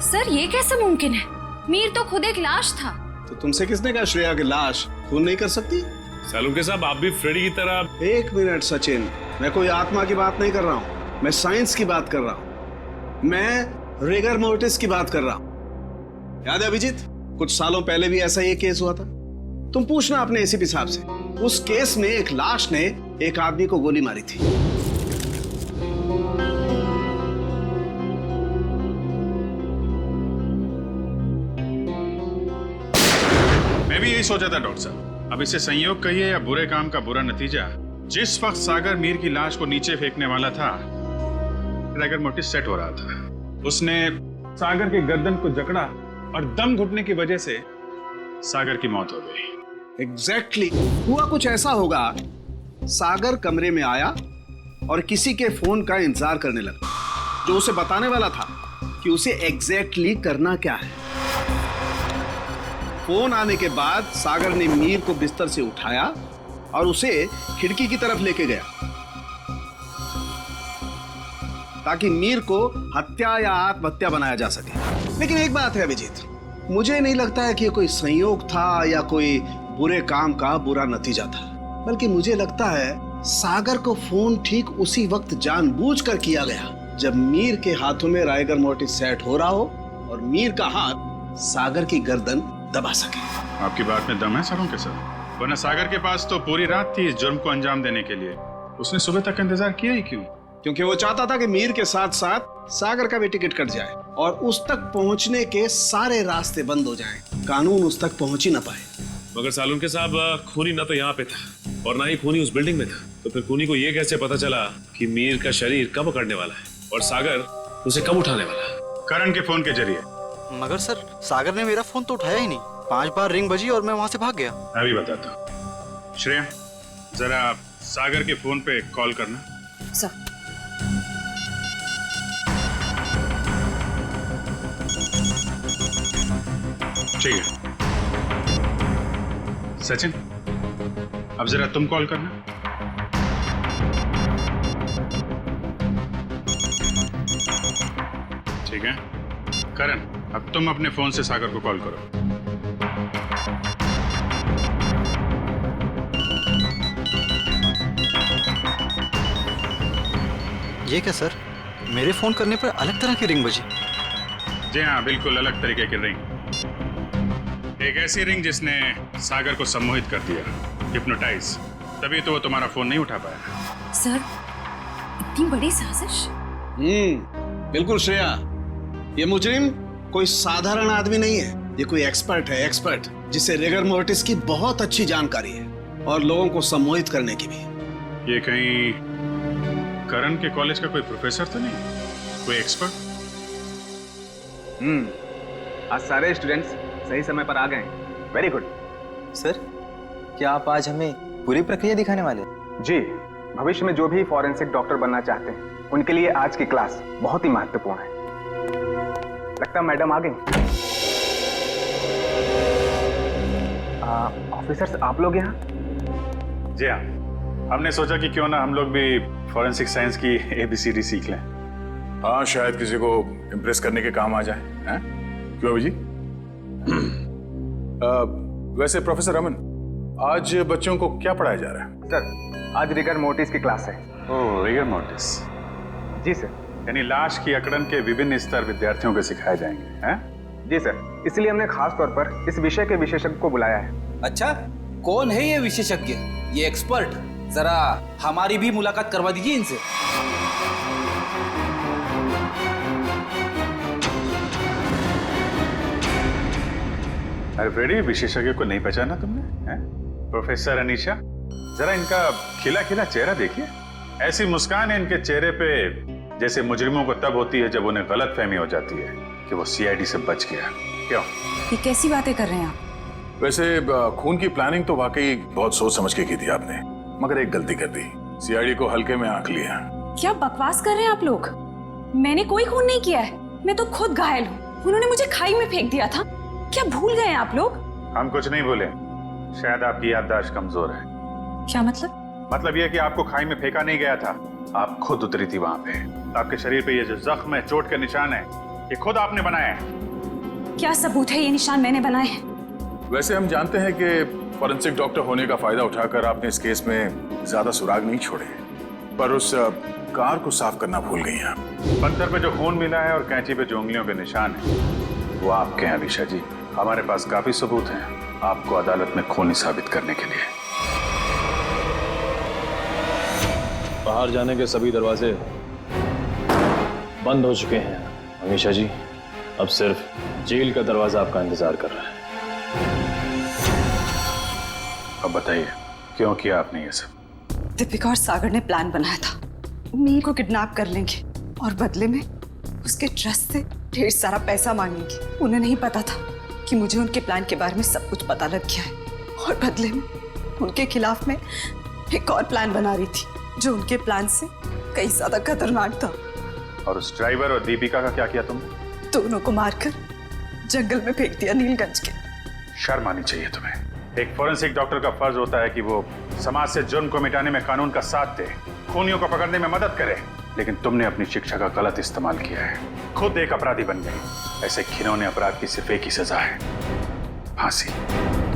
सर ये कैसे मुमकिन है? मीर तो खुद एक लाश था। तो तुमसे किसने कहा श्रेया की लाश खून नहीं कर सकती? सालुंके साहब, आप भी फ्रेडी की तरह। 1 मिनट सचिन, मैं कोई आत्मा की बात नहीं कर रहा हूँ, मैं साइंस की बात कर रहा हूँ। मैं रिगर मोर्टिस की बात कर रहा हूँ। याद है अभिजीत, कुछ सालों पहले भी ऐसा ही केस हुआ था। तुम पूछना अपने एसीपी साहब से, उस केस में एक लाश ने एक आदमी को गोली मारी थी। मैं भी यही सोचा था डॉक्टर साहब। अब इसे संयोग कहिए या बुरे काम का बुरा नतीजा, जिस वक्त सागर मीर की लाश को नीचे फेंकने वाला था, रिगर मोर्टिस सेट हो रहा था। उसने सागर के गर्दन को जकड़ा और दम घुटने की वजह से सागर की मौत हो गई। एग्जैक्टली हुआ कुछ ऐसा होगा, सागर कमरे में आया और किसी के फोन का इंतजार करने लगा, जो उसे बताने वाला था कि उसे एग्जैक्टली करना क्या है। फोन आने के बाद सागर ने मीर को बिस्तर से उठाया और उसे खिड़की की तरफ लेके गया ताकि मीर को हत्या या आत्महत्या बनाया जा सके। लेकिन एक बात है अभिजीत, मुझे नहीं लगता है कि ये कोई संयोग था या कोई बुरे काम का बुरा नतीजा था, बल्कि मुझे लगता है सागर को फोन ठीक उसी वक्त जानबूझकर किया गया जब मीर के हाथों में राइगर मोर्टिस सेट हो रहा हो और मीर का हाथ सागर की गर्दन दबा सके। आपकी बात में दम है सरों के साथ, वरना सागर के पास तो पूरी रात थी इस जुर्म को अंजाम देने के लिए। उसने सुबह तक इंतजार किया ही क्यों? क्योंकि वो चाहता था कि मीर के साथ साथ सागर का भी टिकट कट जाए और उस तक पहुंचने के सारे रास्ते बंद हो जाएं, कानून उस तक पहुंच ही ना पाए। मगर सालुनके साहब, खूनी ना तो यहाँ पे था और ना ही खूनी उस बिल्डिंग में था, तो फिर खूनी को ये कैसे पता चला कि मीर का शरीर कब पकड़ने वाला है और सागर उसे कब उठाने वाला है? करण के फोन के जरिए। मगर सर, सागर ने मेरा फोन तो उठाया ही नहीं। 5 बार रिंग बजी और मैं वहां से भाग गया। मैं भी बताता हूँ। श्रेया, जरा सागर के फोन पे कॉल करना। सर। ठीक है। सचिन, अब जरा तुम कॉल करना। ठीक है। करण, अब तुम अपने फोन से सागर को कॉल करो। ये क्या सर, मेरे फोन करने पर अलग तरह की रिंग बजी? जी हाँ, बिल्कुल अलग तरीके की रिंग। एक ऐसी रिंग जिसने सागर को सम्मोहित कर दिया, हिप्नोटाइज। तभी तो वो तुम्हारा फोन नहीं उठा पाया। सर, इतनी बड़ी साजिश? बिल्कुल श्रेया, ये मुजरिम कोई साधारण आदमी नहीं है, ये कोई एक्सपर्ट है, एक्सपर्ट जिसे रिगर मोर्टिस की बहुत अच्छी जानकारी है और लोगों को सम्मोहित करने की भी। ये कहीं करण के कॉलेज का कोई प्रोफेसर तो नहीं, कोई एक्सपर्ट? आज सारे स्टूडेंट्स सही समय पर आ गए। Very good. सर, क्या आप आज हमें पूरी प्रक्रिया दिखाने वाले? जी, भविष्य में जो भी फॉरेंसिक डॉक्टर बनना चाहते हैं उनके लिए आज की क्लास बहुत ही महत्वपूर्ण है। लगता है मैडम आ गई। ऑफिसर्स, आप लोग यहाँ? जी हाँ, हमने सोचा कि क्यों ना हम लोग भी फॉरेंसिक साइंस की ABCD सीख लें। हाँ, शायद किसी को इम्प्रेस करने के काम आ जाए। हैं? क्यों अभी जी? वैसे प्रोफेसर रमन, आज बच्चों को क्या पढ़ाया जा रहा है? सर, आज रिगर मोर्टिस की क्लास है। ओह, रिगर मोर्टिस। जी सर। यानी लाश की अकड़न के विभिन्न स्तर विद्यार्थियों को सिखाए जाएंगे, हैं? जी सर, इसलिए हमने खास तौर पर इस विषय के विशेषज्ञ को बुलाया है। अच्छा, कौन है ये विशेषज्ञ, ये एक्सपर्ट? जरा हमारी भी मुलाकात करवा दीजिए इनसे। अरे फ्रेडी, विशेषज्ञ को नहीं पहचाना तुमने? हैं? प्रोफेसर अनीशा, जरा इनका खिला खिला चेहरा देखिए। ऐसी मुस्कान है इनके चेहरे पे जैसे मुजरिमों को तब होती है जब उन्हें गलतफहमी हो जाती है कि वो CID से बच गया। क्यों? ये कैसी बातें कर रहे हैं आप? वैसे खून की प्लानिंग तो वाकई बहुत सोच समझ के की थी आपने, मगर एक गलती कर दी, CID को हल्के में आंक लिया। क्या बकवास कर रहे हैं आप लोग? मैंने कोई खून नहीं किया है, मैं तो खुद घायल हूँ। उन्होंने मुझे खाई में फेंक दिया था। क्या भूल गए हैं आप लोग? हम कुछ नहीं भूले, शायद आपकी याददाश्त कमजोर है। क्या मतलब? मतलब यह कि आपको खाई में फेंका नहीं गया था, आप खुद उतरी थी वहां पे। आपके शरीर पे ये जो जख्म है, चोट के निशान है, ये खुद आपने बनाए हैं। क्या सबूत है ये निशान मैंने बनाए हैं? वैसे हम जानते हैं कि फॉरेंसिक डॉक्टर होने का फायदा उठाकर आपने इस केस में ज्यादा सुराग नहीं छोड़े, पर उस कार को साफ करना भूल गई आप। पत्थर पे जो खून मिला है और कैंची पे जो उंगलियों के निशान है वो आपके हैं अनीशा जी। हमारे पास काफी सबूत हैं आपको अदालत में खूनी साबित करने के लिए। बाहर जाने के सभी दरवाजे बंद हो चुके हैं अनीशा जी, अब सिर्फ जेल का दरवाजा आपका इंतजार कर रहा है। अब बताइए क्यों किया आपने ये सब? दीपिका और सागर ने प्लान बनाया था, मीर को किडनैप कर लेंगे और बदले में उसके ट्रस्ट से ढेर सारा पैसा मांगेंगे। उन्हें नहीं पता था कि मुझे उनके प्लान के बारे में सब कुछ पता लग गया है और बदले में उनके खिलाफ में एक और प्लान बना रही थी जो उनके प्लान से कई ज्यादा खतरनाक था। और उस ड्राइवर और दीपिका का क्या किया तुमने? दोनों को मारकर जंगल में फेंक दिया नीलगंज के। शर्म आनी चाहिए तुम्हें। एक फॉरेंसिक डॉक्टर का फर्ज होता है कि वो समाज से जुर्म को मिटाने में कानून का साथ दे, खूनियों को पकड़ने में मदद करे। लेकिन तुमने अपनी शिक्षा का गलत इस्तेमाल किया है, खुद एक अपराधी बन गई। ऐसे घिनौने अपराध की सिर्फ एक ही सजा है, फांसी।